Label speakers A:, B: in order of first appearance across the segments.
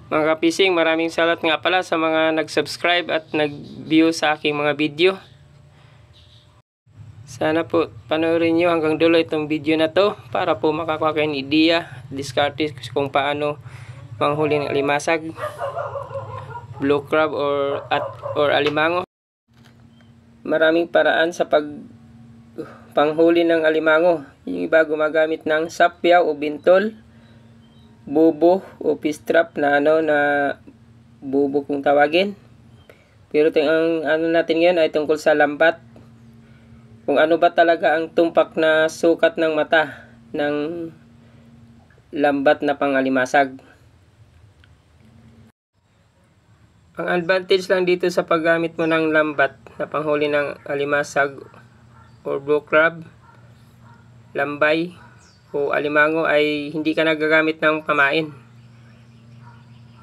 A: Mga kapising, maraming salamat nga pala sa mga nag-subscribe at nag-view sa aking mga video. Sana po panoorin nyo hanggang dulo itong video na to para po makakuha kayo ng ideya, diskarte kung paano manghuli ng alimasag, blue crab or alimango. Maraming paraan sa panghuli ng alimango. Yung iba gumagamit ng sapyaw o bintol, bubo o fish trap na bubo kung tawagin. Pero ang natin ngayon ay tungkol sa lambat. Kung ano ba talaga ang tumpak na sukat ng mata ng lambat na pangalimasag. Ang advantage lang dito sa paggamit mo ng lambat na panghuli ng alimasag or blue crab, lambay o alimango ay hindi ka nagagamit ng pamain.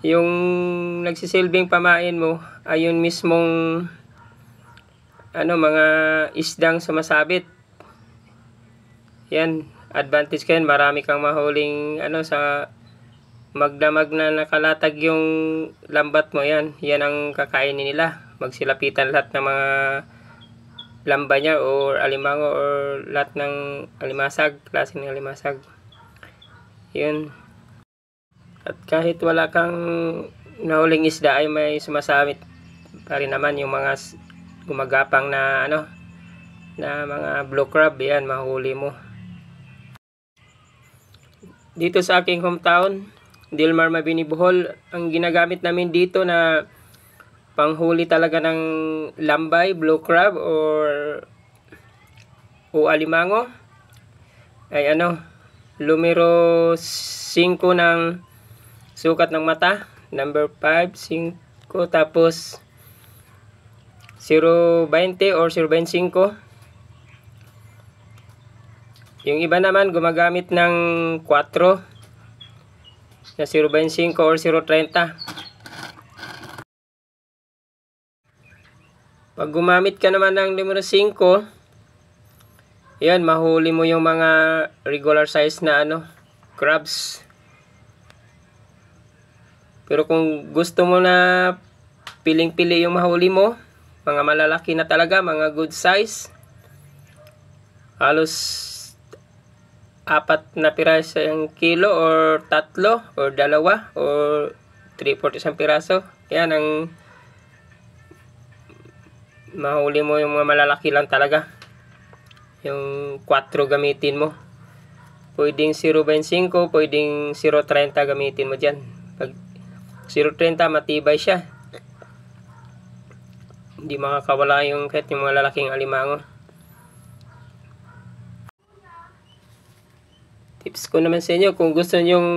A: Yung nagsisilbing pamain mo ay yung mismong mga isdang sumasabit. Yan, advantage ka yan. Marami kang mahuling sa magdamag na nakalatag yung lambat mo. Yan ang kakainin nila. Magsilapitan lahat ng mga lamba niya or alimango or lahat ng alimasag, klase ng alimasag. Yun. At kahit wala kang nahuling isda ay may sumasabit pa rin naman yung mga gumagapang na mga blue crab. Yan, mahuli mo. Dito sa aking hometown, Dilmar, Mabini, Bohol, ang ginagamit namin dito na panghuli talaga ng lambay, blue crab o alimango ay numero 5 ng sukat ng mata, number 5, 5, tapos 0.20 or 0.25. Yung iba naman gumagamit ng 4 na 0.5 or 0.30. Pag gumamit ka naman ng numero 5, yan, mahuli mo yung mga regular size na crabs. Pero kung gusto mo na piling-pili yung mahuli mo, mga malalaki na talaga, mga good size, halos 4 na piraso ang kilo or 3 or 2 or 3/4 isang piraso. Yan ang mahuli mo, yung mga malalaki lang talaga. Yung 4 gamitin mo. Pwedeng 0.5, pwedeng 0.30 gamitin mo dyan. Pag 0.30 matibay siya. Hindi makakawala yung kahit yung mga lalaking alimango. Tips ko naman sa inyo, kung gusto nyong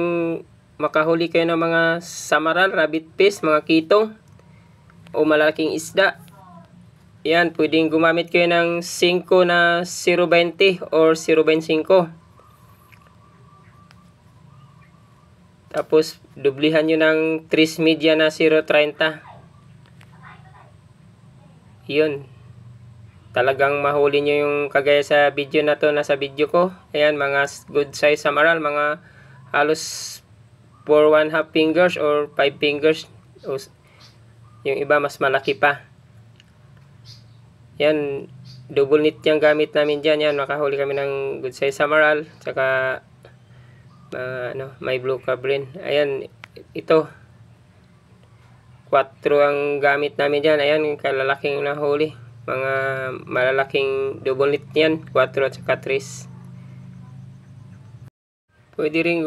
A: makahuli kayo ng mga samaral, rabbit fish, mga kitong o malalaking isda, yan, pwedeng gumamit kayo ng 5 na 0.20 or 0.5. Tapos dublihan nyo ng 3 media na 0.30. Yun, talagang mahuli nyo yung kagaya sa video na to, nasa video ko. Ayan, mga good size samaral, mga halos 4.5 fingers or 5 fingers. Yung iba mas malaki pa. Yan, double knit yung gamit namin dyan. Yan, makahuli kami ng good size samaral. Tsaka may blue crab rin. Ayan, ito 4 ang gamit namin dyan. Ayan, kalalaking nahuli. Mga malalaking double knit yan, 4 at saka 3. Pwede rin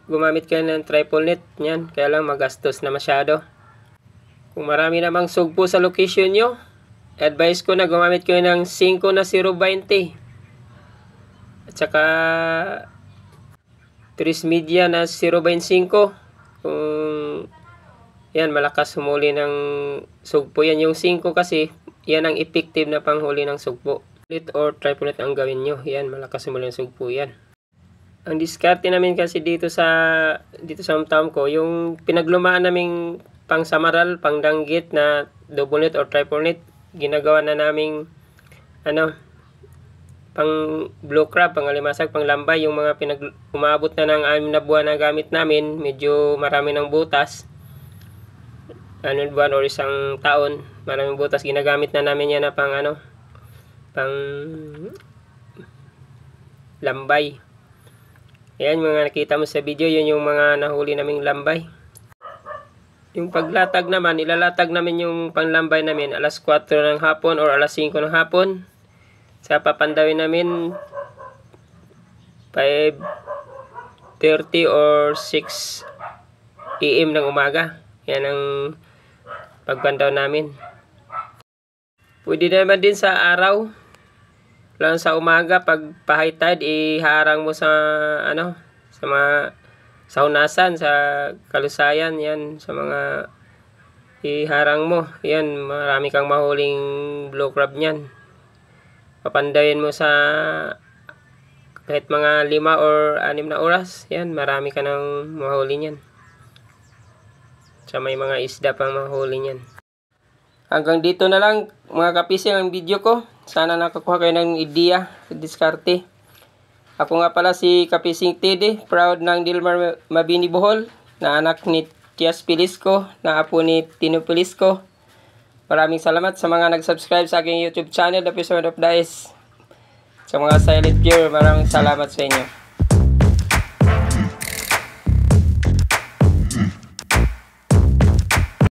A: gumamit kayo ng triple knit yan, kaya lang magastos na masyado. Kung marami namang sugpo sa location nyo, advice ko na gumamit kayo ng 5 na 0.20 at saka 3 media na 0.5. Kung yan, malakas humuli ng sugpo yan. Yung 5 kasi yan ang effective na panghuli ng sugpo. Or triple knit ang gawin nyo. Yan, malakas humuli ng sugpo yan. Ang diskarte namin kasi dito sa hometown ko, yung pinaglumaan naming pang samaral, pang danggit na double knit or triple knit, ginagawa na naming pang blue crab, pang alimasag, pang lambay, yung mga umabot na ng 6 na buwan na gamit namin, medyo marami ng butas, buwan or isang taon, maraming butas, ginagamit na namin yan na pang pang lambay. Ayan, mga nakita mo sa video, yun yung mga nahuli naming lambay. Yung paglatag naman, ilalatag namin yung panglambay namin alas 4 ng hapon or alas 5 ng hapon. Sa papandawin namin 5:30 or 6 AM ng umaga. Yan ang pagpandaw namin. Pwede naman din sa araw. Lang sa umaga, pag pa-high tide, iharang mo sa sa mga saunasan, sa kalusayan, yan, sa mga iharang mo, yan, marami kang mahuling blue crab niyan. Papandayin mo sa kahit mga 5 or 6 na oras, yan, marami ka nang mahuli niyan. Sa may mga isda pang mahuli niyan. Hanggang dito na lang mga kapising ang video ko. Sana nakakuha kayo ng ideya sa diskarte. Ako nga pala si Kapising Tede, proud ng Dilmar Mabini, Bohol, na anak ni Tias Pilisco, na apo ni Tino Pilisco. Maraming salamat sa mga nag-subscribe sa aking YouTube channel, The Fisherman of Dice. Sa mga silent viewer, maraming salamat sa inyo.